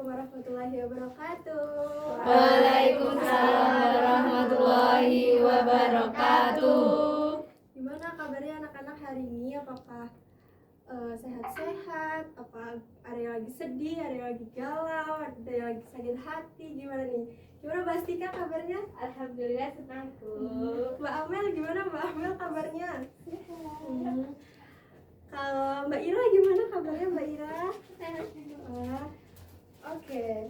warahmatullahi wabarakatuh. Waalaikumsalam warahmatullahi wabarakatuh. Gimana kabarnya anak-anak hari ini? Apakah sehat-sehat? Apa ada yang lagi sedih, ada yang lagi galau, ada yang lagi sakit hati? Gimana nih? Gimana Mbak Stika kabarnya? Alhamdulillah senang Bu. Mbak Amel gimana Mbak Amel kabarnya? Sehat. Kalau Mbak Ira gimana kabarnya Mbak Ira? Sehat juga. Oke.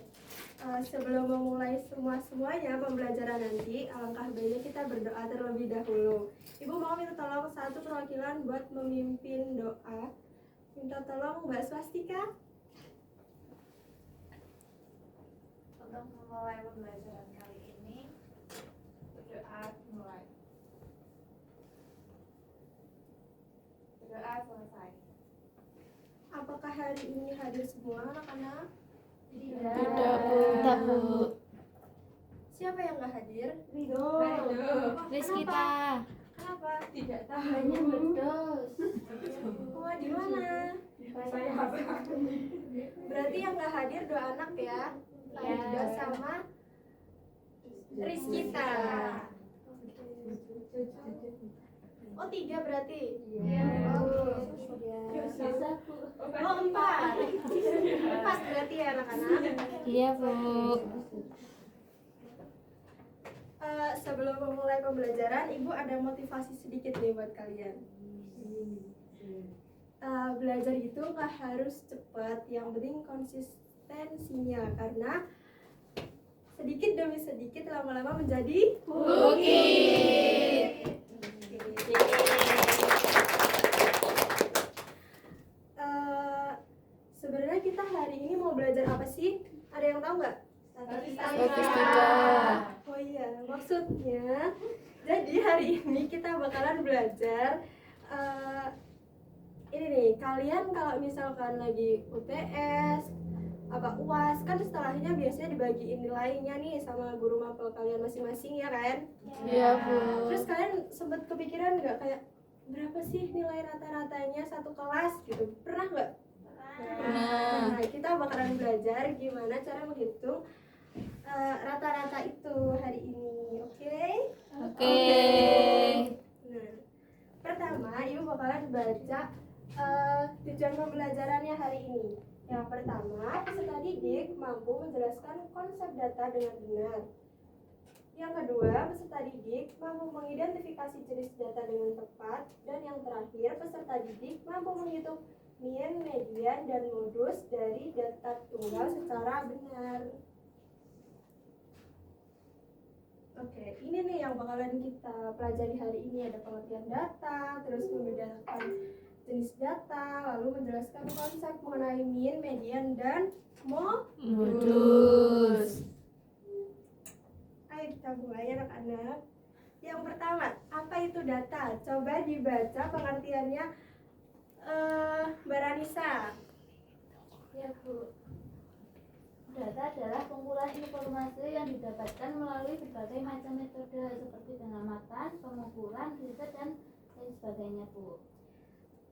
Sebelum memulai semuanya pembelajaran nanti, alangkah baiknya kita berdoa terlebih dahulu. Ibu mau minta tolong satu perwakilan buat memimpin doa. Minta tolong Mbak Swastika. Untuk memulai pembelajaran kali ini, berdoa dimulai. Berdoa selesai. Apakah hari ini hadir semua anak-anak? Tidak Bu. Siapa yang nggak hadir? Ridho. Rizkita. Kenapa? Tidak tahannya berdos. Wah, di mana? Berarti yang nggak hadir dua anak ya? Ridho sama Rizkita. Oh, 3 berarti? Iya. Oh, 4. 4 berarti ya anak-anak? Iya Bu. Sebelum memulai pembelajaran, Ibu ada motivasi sedikit nih buat kalian. Belajar itu nggak harus cepat, yang penting konsistensinya, karena sedikit demi sedikit lama-lama menjadi bukit. Sebenarnya kita hari ini mau belajar apa sih? Ada yang tahu nggak? Statistika. Oh iya, maksudnya jadi hari ini kita bakalan belajar ini nih, kalian kalau misalkan lagi UTS apa UAS kan setelahnya biasanya dibagiin nilainya nih sama guru mapel kalian masing-masing ya kan? Iya Bu. Terus kalian sempat kepikiran nggak kayak berapa sih nilai rata-ratanya satu kelas gitu? Pernah nggak? Nah, kita bakalan belajar gimana cara menghitung rata-rata itu hari ini, oke? Oke. Nah, pertama, Ibu bakalan baca tujuan pembelajarannya hari ini. Yang pertama, peserta didik mampu menjelaskan konsep data dengan benar. Yang kedua, peserta didik mampu mengidentifikasi jenis data dengan tepat. Dan yang terakhir, peserta didik mampu menghitung mean, median, dan modus dari data tunggal secara benar. Oke, ini nih yang bakalan kita pelajari hari ini. Ada pengertian data, terus membedakan jenis data, lalu menjelaskan konsep mengenai mean, median, dan Modus. Ayo kita mulai anak-anak. Yang pertama, apa itu data? Coba dibaca pengertiannya Mbak Ranisa. Ya Bu. Data adalah kumpulan informasi yang didapatkan melalui berbagai macam metode seperti pengamatan, pengukuran, riset, dan lain sebagainya Bu.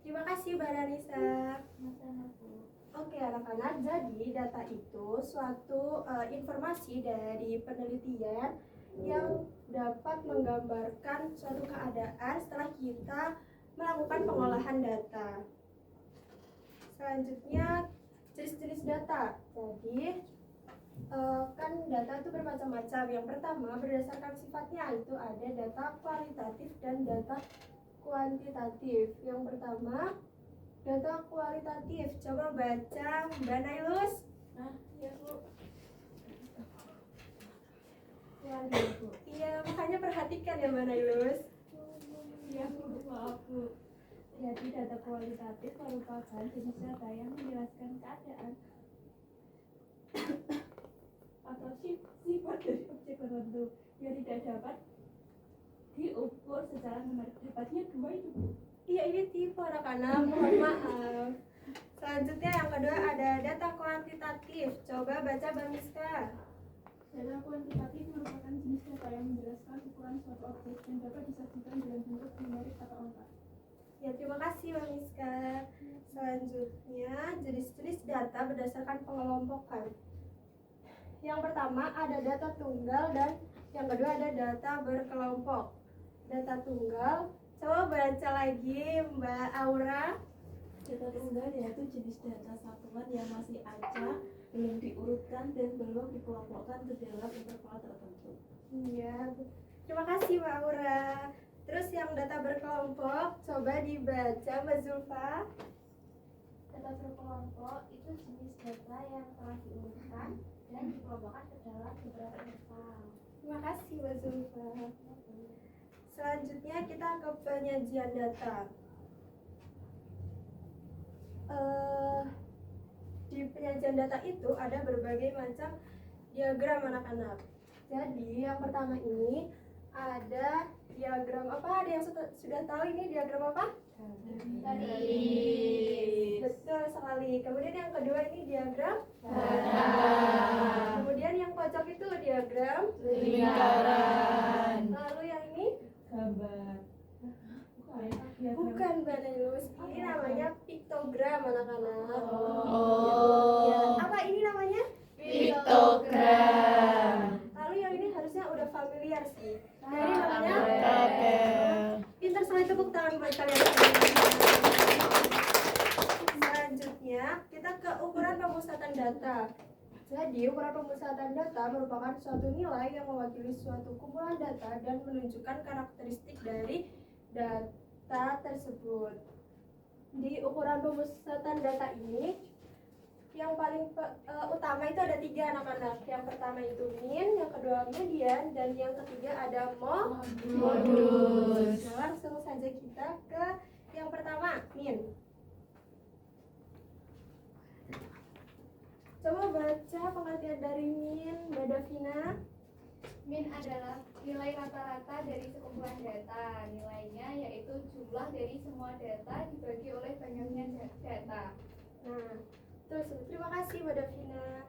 Terima kasih Mbak Ranisa. Sama-sama Bu. Oke anak-anak, jadi data itu suatu informasi dari penelitian yang dapat menggambarkan suatu keadaan setelah kita melakukan pengolahan data. Selanjutnya, jenis-jenis data. Jadi, kan data itu bermacam-macam. Yang pertama, berdasarkan sifatnya itu ada data kualitatif dan data kuantitatif. Yang pertama, data kualitatif. Coba baca Mbak Nailus. Ya Bu. Iya, makanya perhatikan ya Mbak Nailus. Ya Bu, maaf Bu. Jadi data kualitatif merupakan jenis data yang menjelaskan keadaan atau sifat dari objek tertentu yang tidak dapat diukur secara numerik. Dapatnya 2 itu Bu. Iya, ini tipe anak-anak, mohon maaf. Selanjutnya yang kedua ada data kuantitatif. Coba baca Bang Miska. Data kuantitatif merupakan jenis data yang menjelaskan ukuran suatu objek dan dapat disajikan dalam bentuk numerik atau angka. Ya, terima kasih Bang Miska. Selanjutnya, jenis-jenis data berdasarkan pengelompokan. Yang pertama ada data tunggal dan yang kedua ada data berkelompok. Data tunggal, coba baca lagi Mbak Aura. Data tunggal yaitu jenis data satuan yang masih acak, belum diurutkan dan belum dikelompokkan ke dalam interval tertentu. Iya, terima kasih Mbak Aura. Terus yang data berkelompok, coba dibaca Mbak Zulfa. Data berkelompok itu jenis data yang telah diurutkan dan dikelompokkan ke dalam beberapa interval. Terima kasih Mbak Zulfa. Selanjutnya kita ke penyajian data. Di penyajian data itu ada berbagai macam diagram anak-anak. Jadi yang pertama ini ada diagram apa? Ada yang sudah tahu ini diagram apa? Garis. Betul sekali. Kemudian yang kedua ini diagram Data. Kemudian yang pojok itu diagram Lingkaran. Lalu yang ini Gambar. bukan Mbak Nailus. Ini namanya piktogram anak-anak. Oh. Ya, apa ini namanya? Piktogram. Lalu yang ini harusnya udah familiar sih. Nah, ini namanya Tabel. pintar sekali, tepuk tangan buat kalian. Selanjutnya kita ke ukuran pemusatan data. Jadi ukuran pemusatan data merupakan suatu nilai yang mewakili suatu kumpulan data dan menunjukkan karakteristik dari data tersebut. Di ukuran pemusatan data ini yang paling utama itu ada 3 anak-anak. Yang pertama itu min, yang kedua median, dan yang ketiga ada modus. Nah, langsung saja kita ke yang pertama, min. Coba baca pengertian dari min, Mbak Davina. Min adalah nilai rata-rata dari sekumpulan data. Nilainya yaitu jumlah dari semua data dibagi oleh banyaknya data. Nah, terus terima kasih Mbak Davina.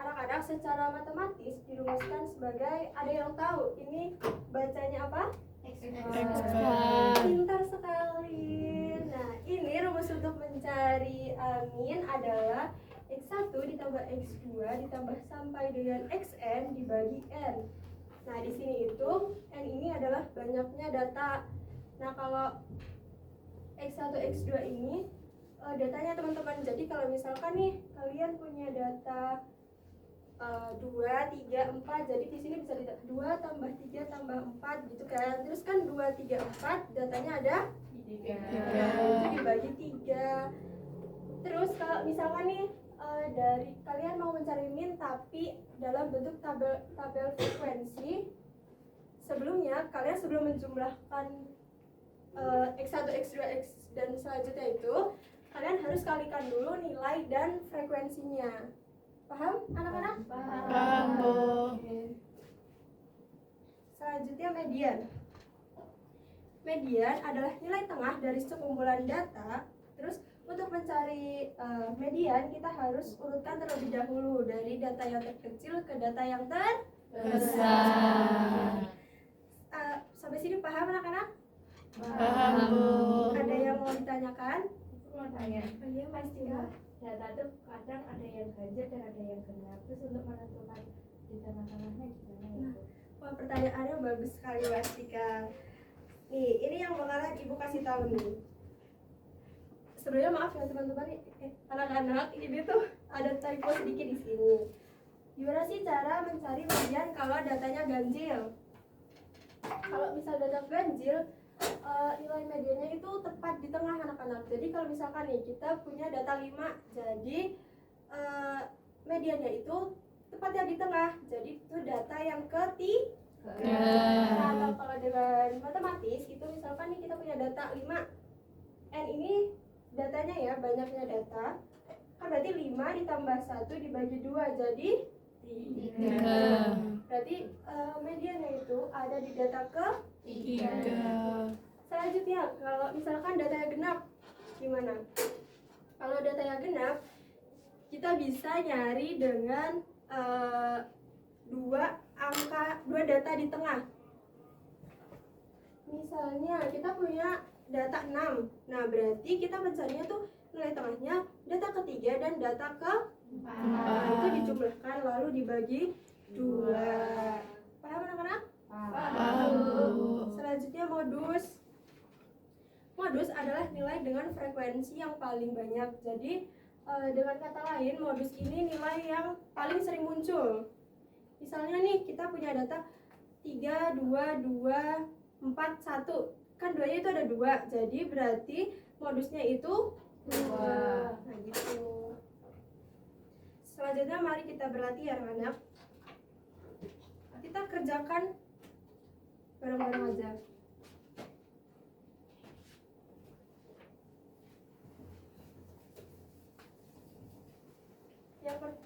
Anak-anak secara matematis dirumuskan sebagai, ada yang tahu ini bacanya apa? Pintar sekali. Nah, ini rumus untuk mencari min adalah X1 ditambah X2 ditambah sampai dengan Xn dibagi N. Nah, di sini itu N ini adalah banyaknya data. Nah, kalau X1, X2 ini datanya teman-teman. Jadi kalau misalkan nih kalian punya data 2, 3, 4, jadi di sini bisa 2 tambah 3 tambah 4 gitu kan. Terus kan 2, 3, 4 datanya ada 3. Itu dibagi 3. Terus kalau misalkan nih dari kalian mau mencari min tapi dalam bentuk tabel frekuensi, sebelumnya kalian sebelum menjumlahkan X1, X2, X dan selanjutnya itu kalian harus kalikan dulu nilai dan frekuensinya. Paham anak-anak? Paham, Bu. Oke. Selanjutnya median. Median adalah nilai tengah dari sekumpulan data. Terus untuk mencari median kita harus urutkan terlebih dahulu dari data yang terkecil ke data yang Besar. Sampai sini paham anak-anak? Paham, Bu. Ada yang mau ditanyakan? Mau tanya, Oh iya, Mas Tika. data tuh kadang ada yang ganjil dan ada yang genap. Terus untuk menentukan di tengah-tengahnya gimana ya? Bu? Wah, pertanyaannya bagus sekali Mas Tika. Nih, ini yang bakalan Ibu kasih tahu nih. Sebenarnya maaf ya teman-teman, anak-anak, ini tuh ada typo sedikit di sini. Gimana sih cara mencari median kalau datanya ganjil? Kalau misal data ganjil, nilai mediannya itu tepat di tengah anak-anak. Jadi kalau misalkan nih kita punya data 5, jadi mediannya itu tepatnya di tengah. Jadi itu data yang ketiga. Nah, kalau dengan matematis itu misalkan nih kita punya data 5, N ini datanya ya, banyaknya data, kan berarti 5 ditambah 1 dibagi 2 jadi 3. Berarti mediannya itu ada di data ketiga. Selanjutnya kalau misalkan datanya genap gimana? Kalau datanya genap kita bisa nyari dengan dua data di tengah. Misalnya kita punya data 6. Nah, berarti kita mencarinya tuh nilai tengahnya data ketiga dan data Nah, itu dijumlahkan lalu dibagi 2. Paham anak-anak? Selanjutnya modus. Modus adalah nilai dengan frekuensi yang paling banyak. Jadi dengan kata lain, modus ini nilai yang paling sering muncul. Misalnya nih, kita punya data 3, 2, 2, 4, 1. Kan 2-nya itu ada 2. Jadi berarti modusnya itu 2. Nah gitu. Selanjutnya mari kita berlatih ya anak-anak. Kita kerjakan bareng-bareng aja.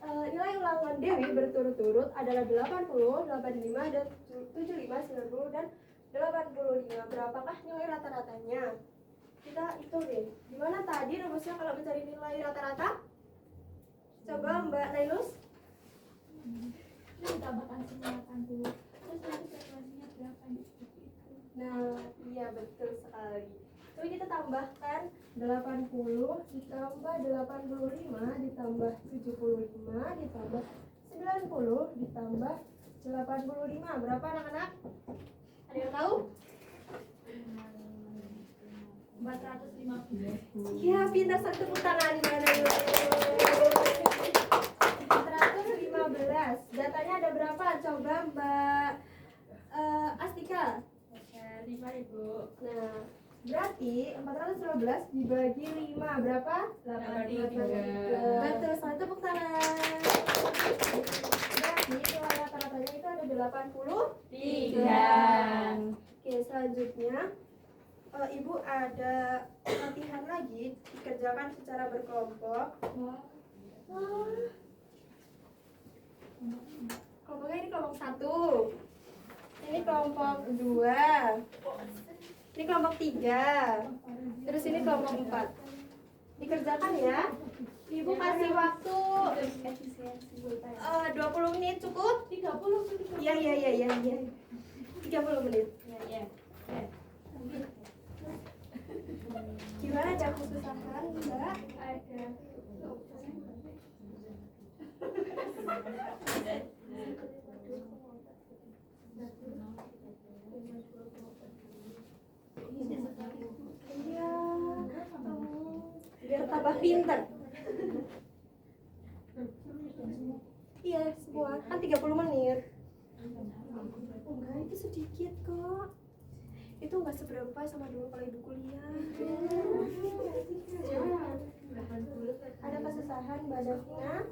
Nilai ulangan Dewi berturut-turut adalah 80, 85, dan 75, 90, dan 85. Berapakah nilai rata-ratanya? Kita hitung deh. Gimana tadi rumusnya kalau mencari nilai rata-rata? Coba Mbak Nailus. Ini ditambahkan semua 80. Terus nanti frekuensinya berapa nih? Seperti itu. Nah, iya betul sekali. Jadi kita tambahkan 80 ditambah 85 ditambah 75 ditambah 90 ditambah 85. Berapa anak-anak? Ada yang tahu? 415. Iya, pintar, satu tepuk tangan Mbak Nailus. 415. Datanya ada berapa? Coba Mbak Astika. 5 Ibu. Nah, berarti 415 dibagi 5 berapa? 83. Betul, satu tepuk tangan. Berarti nilai rata-ratanya itu ada 83. Oke, selanjutnya Ibu ada latihan lagi, dikerjakan secara berkelompok. Kelompoknya ini kelompok 1. Ini kelompok 2. Ini kelompok 3. Terus ini kelompok 4. Dikerjakan ya. Ibu kasih waktu 20 menit cukup? 30. Iya. 30 menit. Gimana, ada kesusahan Mbak? Ada. Iya. Biar tambah pinter. Iya, semua. Kan 30 menit. Enggak, itu sedikit kok. Itu enggak seberapa sama dulu kalau Ibu kuliah. Ada kesusahan Mbak Davina?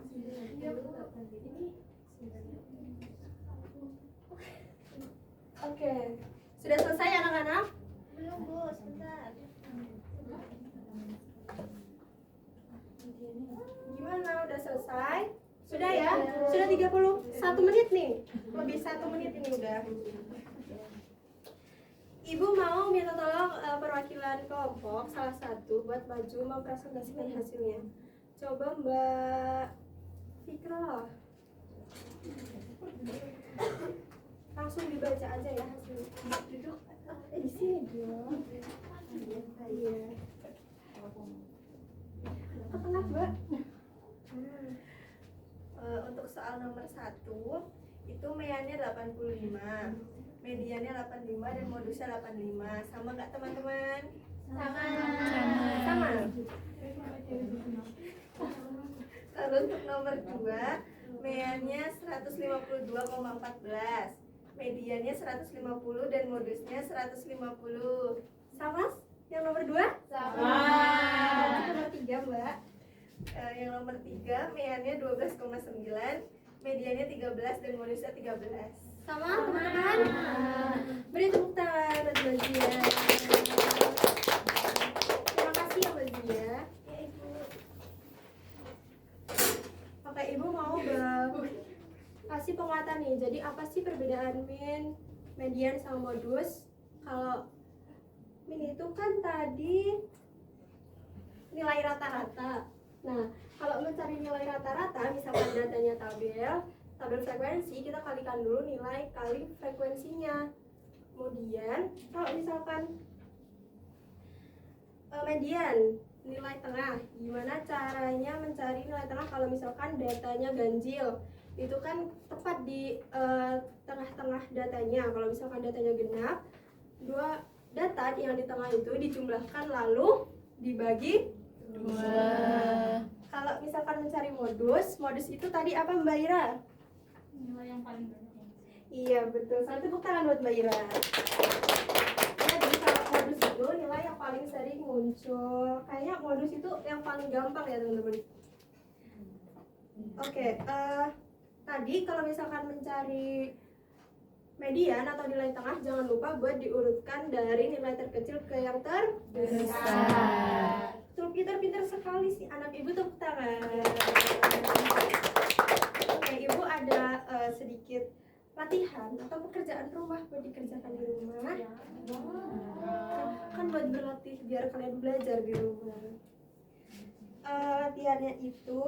Oke. Sudah selesai anak-anak? Belum Bu, sebentar. Gimana? Udah selesai? Sudah ya? Sudah 31 menit nih. Lebih 1 menit ini udah. Ibu mau minta tolong perwakilan kelompok salah satu buat maju mempresentasikan hasilnya. Coba Mbak Fikra. Langsung dibaca aja ya hasilnya. Duduk. Di sini dong. Iya. Ke tengah, Mbak. Untuk soal nomor 1 itu meannya 85, mediannya 85, dan modusnya 85. Sama nggak teman-teman? Sama. Lalu untuk nomor 2 meannya 152,14, mediannya 150, dan modusnya 150. Sama? Yang nomor 2? Sama. Nomor 3 Mbak. Yang nomor 3 meannya 12,9, mediannya 13, dan modusnya 13. Sama teman-teman? Beri tepuk tangan buat Mbak Zia. Terima kasih ya Mbak Zia. Ya Ibu. Oke, Ibu mau kasih penguatan nih. Jadi apa sih perbedaan min, median, sama modus? Kalau min itu kan tadi nilai rata-rata. Nah, kalau mencari nilai rata-rata, misalkan datanya tabel frekuensi, kita kalikan dulu nilai kali frekuensinya. Kemudian, kalau misalkan median, nilai tengah. Gimana caranya mencari nilai tengah kalau misalkan datanya ganjil? Itu kan tepat di tengah-tengah datanya. Kalau misalkan datanya genap, dua data yang di tengah itu dijumlahkan lalu dibagi dua. Kalau misalkan mencari modus itu tadi apa Mbak Ira? Nilai yang paling banyak. Iya betul. Satu tepuk tangan buat Mbak Ira. Jadi kalau modus itu nilai yang paling sering muncul. Kayaknya modus itu yang paling gampang ya teman-teman. Oke, tadi kalau misalkan mencari median atau nilai tengah, jangan lupa buat diurutkan dari nilai terkecil ke yang terbesar. Tuh pintar-pintar sekali sih anak ibu, tepuk tangan. Oke, ibu ada sedikit latihan atau pekerjaan rumah buat dikerjakan di rumah. Kan buat berlatih biar kalian belajar di rumah. Latihannya itu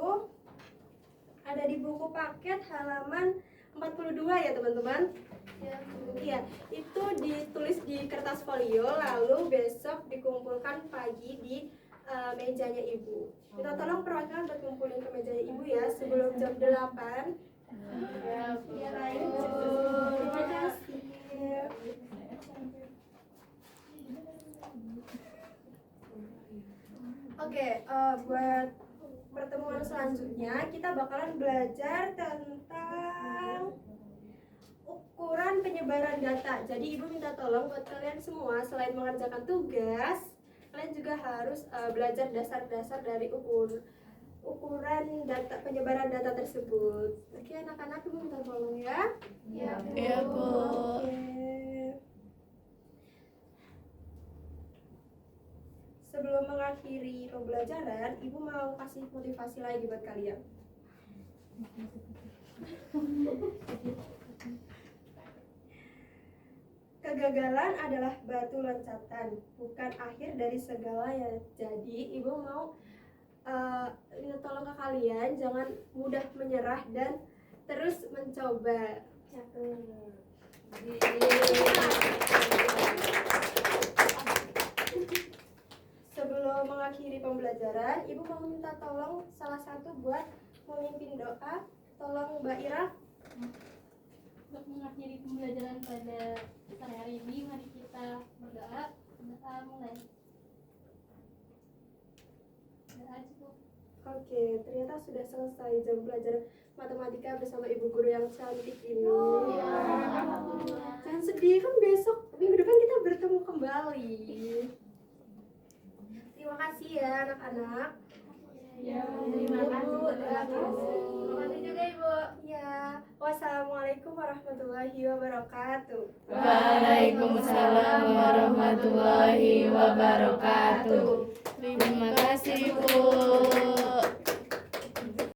ada di buku paket halaman 42 ya teman-teman. Iya, itu ditulis di kertas folio, lalu besok dikumpulkan pagi di mejanya ibu. Kita tolong perwakilan buat kumpulin ke mejanya ibu ya sebelum jam 8. Ya baik. Terima kasih. Oke, buat pertemuan selanjutnya kita bakalan belajar tentang ukuran penyebaran data. Jadi ibu minta tolong buat kalian semua selain mengerjakan tugas, kalian juga harus belajar dasar-dasar dari ukuran data, penyebaran data tersebut. Oke anak-anak, ibu minta tolong ya. Iya, Bu. Oke. Sebelum mengakhiri pembelajaran, ibu mau kasih motivasi lagi buat kalian. Kegagalan adalah batu loncatan, bukan akhir dari segalanya. Jadi ibu mau minta tolong ke kalian jangan mudah menyerah dan terus mencoba. Sebelum mengakhiri pembelajaran, ibu mau minta tolong salah satu buat memimpin doa. Tolong Mbak Ira. Untuk mengakhiri pembelajaran pada sore hari ini, mari kita berdoa. Doa mulai. Doa cukup. Oke, ternyata sudah selesai jam belajar matematika bersama ibu guru yang cantik ini. Jangan sedih, kan besok minggu depan kita bertemu kembali. Terima kasih ya anak-anak. Ya, terima kasih. Terima kasih juga Ibu. Ya, wassalamualaikum warahmatullahi wabarakatuh. Waalaikumsalam warahmatullahi wabarakatuh. Terima kasih, Bu.